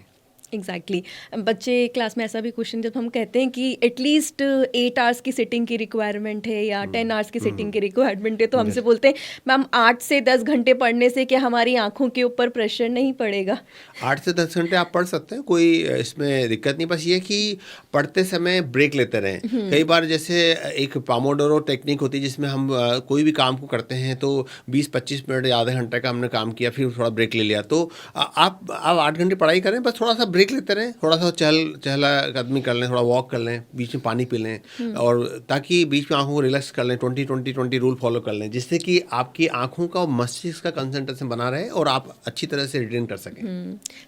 एग्जैक्टली बच्चे क्लास में ऐसा भी क्वेश्चन जब हम कहते हैं कि एटलीस्ट 8 आवर्स की सिटिंग की रिक्वायरमेंट है या 10 आवर्स की सिटिंग की रिक्वायरमेंट है, तो हमसे बोलते हैं मैम 8 से 10 घंटे पढ़ने से क्या हमारी आंखों के ऊपर प्रेशर नहीं पड़ेगा?
8 से 10 घंटे आप पढ़ सकते हैं, कोई इसमें दिक्कत नहीं। बस ये कि पढ़ते समय ब्रेक लेते रहें। कई बार जैसे एक पामोडोरो टेक्निक होती है जिसमें हम कोई भी काम को करते हैं तो 20-25 मिनट या आधे घंटे का हमने काम किया, फिर थोड़ा ब्रेक ले लिया, तो आप 8 घंटे पढ़ाई करें, बस थोड़ा सा ब्रेक लेते रहें, थोड़ा सा चहला कदमी कर लें, थोड़ा वॉक कर लें, बीच में पानी पी लें, और ताकि बीच में आंखों को रिलैक्स कर लें, 20-20-20 रूल फॉलो कर लें, जिससे कि आपकी आंखों का और मस्तिष्क का कंसंट्रेशन बना रहे और आप अच्छी तरह से रिटेन कर सकें।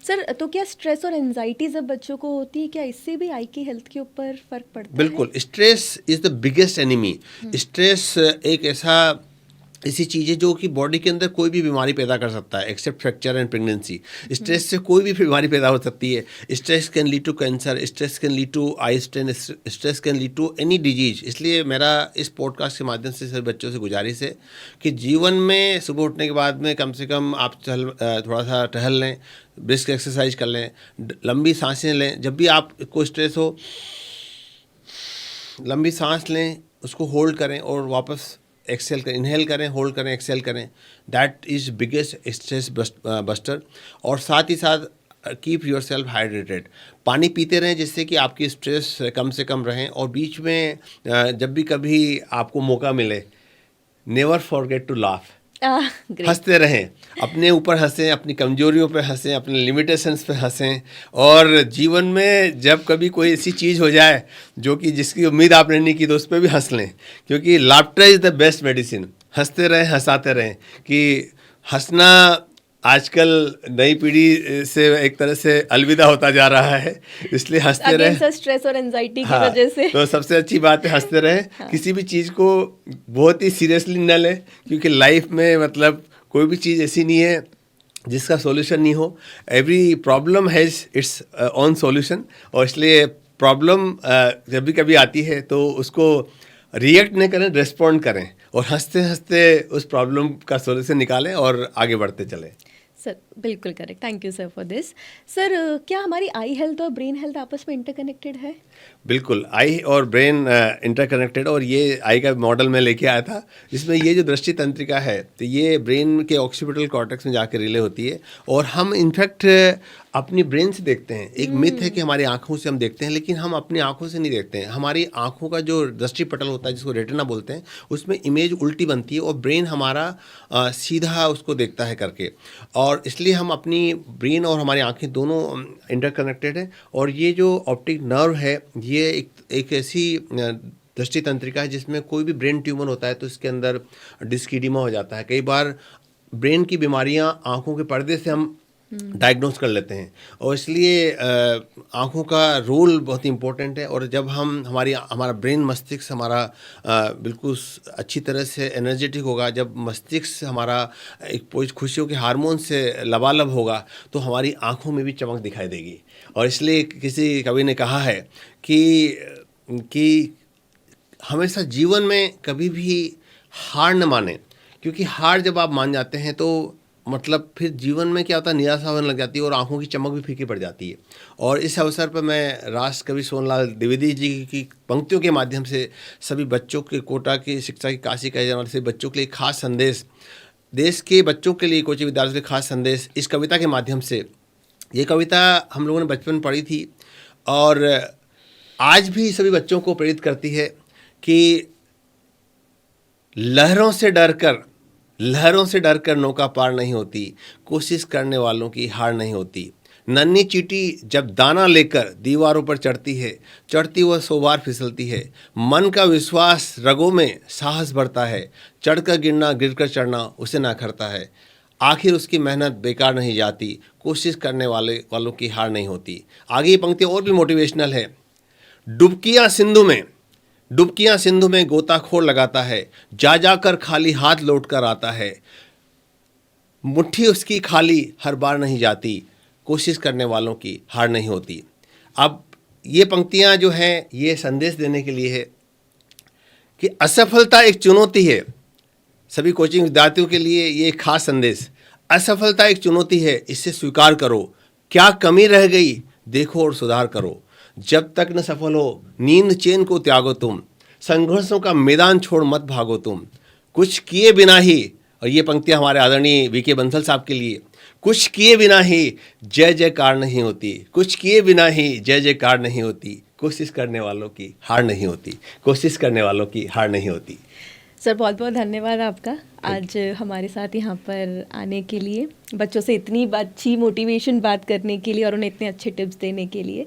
सर, तो क्या स्ट्रेस और एंजाइटी जब बच्चों को होती है, क्या इससे भी आई की हेल्थ के ऊपर फर्क पड़ता है?
बिल्कुल, stress is the biggest enemy. Stress एक ऐसी चीज़ है जो कि बॉडी के अंदर कोई भी बीमारी पैदा कर सकता है, except fracture and pregnancy. Stress से कोई भी बीमारी पैदा हो सकती है। Stress can lead to cancer, stress can lead to eye strain, stress can lead to any disease. इसलिए मेरा इस पॉडकास्ट के माध्यम से सभी बच्चों से गुजारिश है कि जीवन में सुबह उठने के बाद में कम से कम आप थोड़ा सा टहल लें, ब्रिस्क एक्सरसाइज कर लें, लंबी सांसें लें। जब भी आपको स्ट्रेस हो, लंबी सांस लें, उसको होल्ड करें और वापस एक्सेल करें, इनहेल करें, होल्ड करें, एक्सेल करें। That is biggest stress buster. और साथ ही साथ कीप योर सेल्फ हाइड्रेटेड, पानी पीते रहें जिससे कि आपकी स्ट्रेस कम से कम रहें। और बीच में जब भी कभी आपको मौका मिले, नेवर फॉरगेट टू लाफ, हंसते रहें, अपने ऊपर हंसें, अपनी कमजोरियों पे हंसें, अपने लिमिटेशंस पे हंसें। और जीवन में जब कभी कोई ऐसी चीज़ हो जाए जो कि जिसकी उम्मीद आपने नहीं की, तो उस पर भी हंस लें, क्योंकि laughter is the best medicine. हंसते रहें, हंसाते रहें, कि हंसना आजकल नई पीढ़ी से एक तरह से अलविदा होता जा रहा है, इसलिए हंसते रहें।
स्ट्रेस और एंजाइटी की वजह से
तो सबसे अच्छी बात है हंसते रहें। किसी भी चीज़ को बहुत ही सीरियसली न लें, क्योंकि लाइफ में मतलब कोई भी चीज़ ऐसी नहीं है जिसका सॉल्यूशन नहीं हो। Every problem has its own solution. और इसलिए प्रॉब्लम जब भी कभी आती है तो उसको रिएक्ट नहीं करें, रेस्पॉन्ड करें, और हंसते हंसते उस प्रॉब्लम का सॉल्यूशन निकालें और आगे बढ़ते चलें।
सर, बिल्कुल correct, thank you sir for this. Sir, क्या हमारी आई हेल्थ और ब्रेन हेल्थ आपस में इंटरकनेक्टेड है?
बिल्कुल, आई और ब्रेन इंटरकनेक्टेड। और ये आई का मॉडल मैं लेके आया था, जिसमें ये जो दृष्टि तंत्रिका है तो ये ब्रेन के ऑक्सीपिटल कॉर्टेक्स में जाकर रिले होती है। और हम इनफैक्ट अपनी ब्रेन से देखते हैं। एक मिथ है कि हमारी आंखों से हम देखते हैं, लेकिन हम अपनी आंखों से नहीं देखते हैं। हमारी आंखों का जो दृष्टि पटल होता है, जिसको रेटिना बोलते हैं, उसमें इमेज उल्टी बनती है और ब्रेन हमारा सीधा उसको देखता है करके। और इसलिए हम अपनी ब्रेन और हमारी आंखें दोनों इंटरकनेक्टेड हैं। और ये जो ऑप्टिक नर्व है, ये एक ऐसी दृष्टि तंत्रिका है जिसमें कोई भी ब्रेन ट्यूमर होता है तो इसके अंदर डिस्क हो जाता है। कई बार ब्रेन की बीमारियां आंखों के पर्दे से हम डायग्नोस कर लेते हैं। और इसलिए आँखों का रोल बहुत इम्पोर्टेंट है। और जब हमारा ब्रेन मस्तिष्क हमारा बिल्कुल अच्छी तरह से एनर्जेटिक होगा, जब मस्तिष्क हमारा एक खुशियों के हार्मोन से लबालब होगा, तो हमारी आँखों में भी चमक दिखाई देगी। और इसलिए किसी कवि ने कहा है कि हमेशा जीवन में कभी भी हार न माने, क्योंकि हार जब आप मान जाते हैं तो मतलब फिर जीवन में क्या होता है, निराशा होने लग जाती है और आंखों की चमक भी फीकी पड़ जाती है। और इस अवसर पर मैं राष्ट्र कवि सोनलाल द्विवेदी जी की पंक्तियों के माध्यम से सभी बच्चों के कोटा की शिक्षा की काशी कहे जाने वाले से बच्चों के लिए खास संदेश, देश के बच्चों के लिए कोचिंग विद्यालयों के लिए खास संदेश इस कविता के माध्यम से। ये कविता हम लोगों ने बचपन में पढ़ी थी और आज भी सभी बच्चों को प्रेरित करती है कि लहरों से डरकर नौका पार नहीं होती, कोशिश करने वालों की हार नहीं होती। नन्ही चींटी जब दाना लेकर दीवारों पर चढ़ती वह 100 बार फिसलती है। मन का विश्वास रगों में साहस भरता है, चढ़कर गिरना गिरकर चढ़ना उसे ना करता है। आखिर उसकी मेहनत बेकार नहीं जाती, कोशिश करने वालों की हार नहीं होती। आगे ये पंक्ति और भी मोटिवेशनल है। डुबकियां सिंधु में गोताखोर लगाता है, जा जाकर खाली हाथ लौट कर आता है। मुट्ठी उसकी खाली हर बार नहीं जाती, कोशिश करने वालों की हार नहीं होती। अब ये पंक्तियाँ जो हैं ये संदेश देने के लिए है कि असफलता एक चुनौती है। सभी कोचिंग विद्यार्थियों के लिए ये एक खास संदेश। असफलता एक चुनौती है, इसे स्वीकार करो। क्या कमी रह गई देखो और सुधार करो। जब तक न सफल हो नींद चैन को त्यागो तुम, संघर्षों का मैदान छोड़ मत भागो तुम। कुछ किए बिना ही, और ये पंक्तियाँ हमारे आदरणीय वीके बंसल साहब के लिए, कुछ किए बिना ही जय जयकार नहीं होती, कुछ किए बिना ही जय जयकार नहीं होती। कोशिश करने वालों की हार नहीं होती, कोशिश करने वालों की हार नहीं होती।
सर बहुत बहुत धन्यवाद आपका आज हमारे साथ यहाँ पर आने के लिए, बच्चों से इतनी अच्छी मोटिवेशन बात करने के लिए और उन्हें इतने अच्छे टिप्स देने के लिए।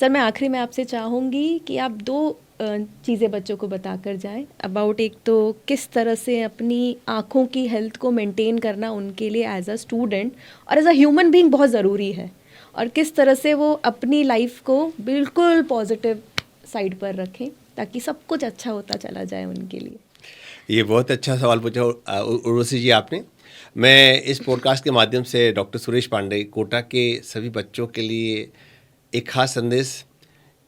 सर मैं आखिरी में आपसे चाहूँगी कि आप दो चीज़ें बच्चों को बता कर जाएं अबाउट, एक तो किस तरह से अपनी आँखों की हेल्थ को मेंटेन करना उनके लिए एज अ स्टूडेंट और एज अ ह्यूमन बीइंग बहुत ज़रूरी है, और किस तरह से वो अपनी लाइफ को बिल्कुल पॉजिटिव साइड पर रखें ताकि सब कुछ अच्छा होता चला जाए उनके लिए।
ये बहुत अच्छा सवाल पूछा उर्वशी जी आपने। मैं इस पॉडकास्ट के माध्यम से डॉक्टर सुरेश पांडे कोटा के सभी बच्चों के लिए एक खास संदेश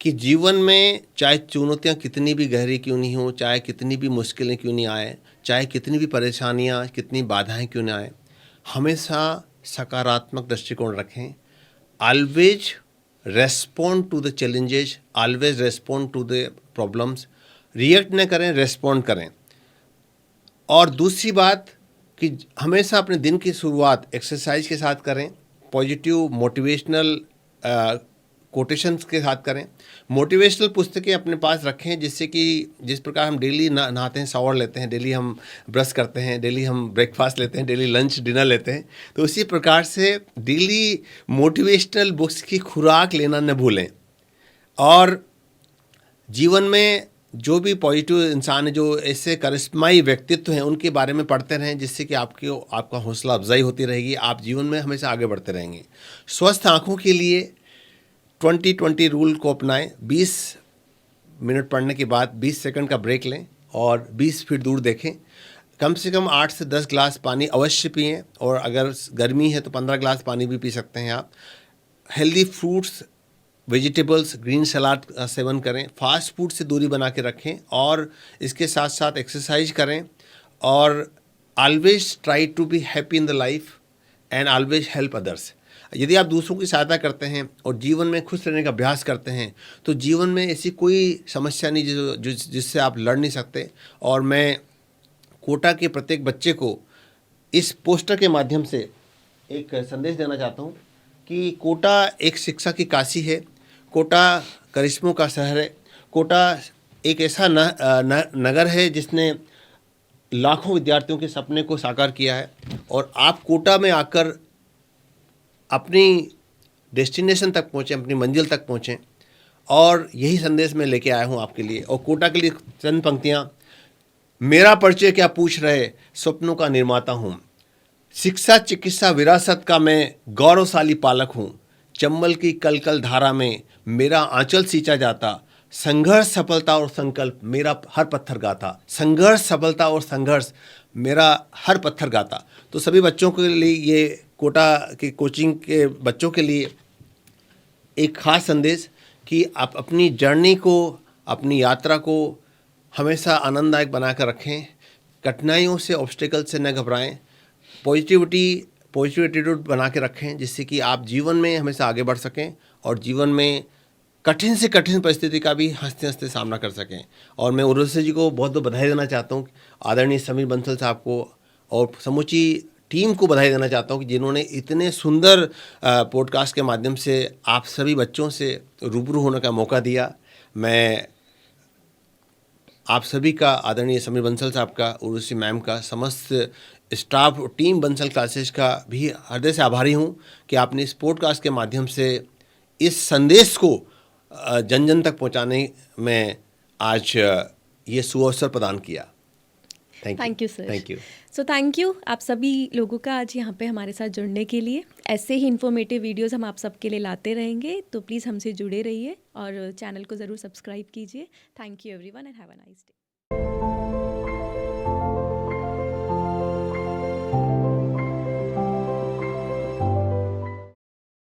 कि जीवन में चाहे चुनौतियाँ कितनी भी गहरी क्यों नहीं हो, चाहे कितनी भी मुश्किलें क्यों नहीं आए, चाहे कितनी भी परेशानियाँ, कितनी बाधाएं क्यों ना आए, हमेशा सकारात्मक दृष्टिकोण रखें। Always respond to the challenges, always respond to the problems. React न करें, रेस्पॉन्ड करें। और दूसरी बात कि हमेशा अपने दिन की शुरुआत एक्सरसाइज के साथ करें, पॉजिटिव मोटिवेशनल कोटेशंस के साथ करें। मोटिवेशनल पुस्तकें अपने पास रखें, जिससे कि जिस प्रकार हम डेली नहाते हैं, शावर लेते हैं, डेली हम ब्रश करते हैं, डेली हम ब्रेकफास्ट लेते हैं, डेली लंच डिनर लेते हैं, तो उसी प्रकार से डेली मोटिवेशनल बुक्स की खुराक लेना न भूलें। और जीवन में जो भी पॉजिटिव इंसान है, जो ऐसे करिश्माई व्यक्तित्व हैं, उनके बारे में पढ़ते रहें, जिससे कि आपका हौसला अफजाई होती रहेगी, आप जीवन में हमेशा आगे बढ़ते रहेंगे। स्वस्थ आँखों के लिए 20-20 रूल को अपनाएं। 20 मिनट पढ़ने के बाद 20 सेकंड का ब्रेक लें और 20 फीट दूर देखें। कम से कम 8 से 10 ग्लास पानी अवश्य पिएं, और अगर गर्मी है तो 15 ग्लास पानी भी पी सकते हैं आप। हेल्दी फ्रूट्स, वेजिटेबल्स, ग्रीन सलाद का सेवन करें। फास्ट फूड से दूरी बना के रखें, और इसके साथ साथ एक्सरसाइज करें। और always try to be happy in the life and always help others. यदि आप दूसरों की सहायता करते हैं और जीवन में खुश रहने का अभ्यास करते हैं, तो जीवन में ऐसी कोई समस्या नहीं जिससे आप लड़ नहीं सकते। और मैं कोटा के प्रत्येक बच्चे को इस पोस्टर के माध्यम से एक संदेश देना चाहता हूँ कि कोटा एक शिक्षा की काशी है, कोटा करिश्मों का शहर है, कोटा एक ऐसा नगर है जिसने लाखों विद्यार्थियों के सपने को साकार किया है। और आप कोटा में आकर अपनी डेस्टिनेशन तक पहुँचें, अपनी मंजिल तक पहुँचें, और यही संदेश मैं लेके आया हूँ आपके लिए। और कोटा के लिए चंद पंक्तियाँ। मेरा परिचय क्या पूछ रहे, स्वप्नों का निर्माता हूँ। शिक्षा चिकित्सा विरासत का मैं गौरवशाली पालक हूँ। चंबल की कल कल धारा में मेरा आंचल सींचा जाता। संघर्ष सफलता और संकल्प मेरा हर पत्थर गाता। संघर्ष सफलता और संघर्ष मेरा हर पत्थर गाता। तो सभी बच्चों के लिए, ये कोटा के कोचिंग के बच्चों के लिए एक खास संदेश कि आप अपनी जर्नी को, अपनी यात्रा को हमेशा आनंददायक बना कर रखें। कठिनाइयों से, ऑब्स्टिकल से न घबराएं। पॉजिटिव एटीट्यूड बना के रखें, जिससे कि आप जीवन में हमेशा आगे बढ़ सकें और जीवन में कठिन से कठिन परिस्थिति का भी हंसते हंसते सामना कर सकें। और मैं उर्वशी जी को बहुत बहुत बधाई देना चाहता हूँ, आदरणीय समीर बंसल साहब को और समूची टीम को बधाई देना चाहता हूँ कि जिन्होंने इतने सुंदर पॉडकास्ट के माध्यम से आप सभी बच्चों से रूबरू होने का मौका दिया। मैं आप सभी का, आदरणीय समीर बंसल साहब का, उर्वशी मैम का, समस्त स्टाफ टीम बंसल क्लासेस का भी हृदय से आभारी हूँ कि आपने इस पॉडकास्ट के माध्यम से इस संदेश को जन जन तक पहुँचाने में आज ये सुअवसर प्रदान किया।
Thank you sir.
Thank you.
So thank you आप सभी लोगों का आज यहाँ पे हमारे साथ जुड़ने के लिए। ऐसे ही इन्फॉर्मेटिव वीडियोस हम आप सबके लिए लाते रहेंगे, तो प्लीज़ हमसे जुड़े रहिए और चैनल को ज़रूर सब्सक्राइब कीजिए। Thank you everyone and have a nice day.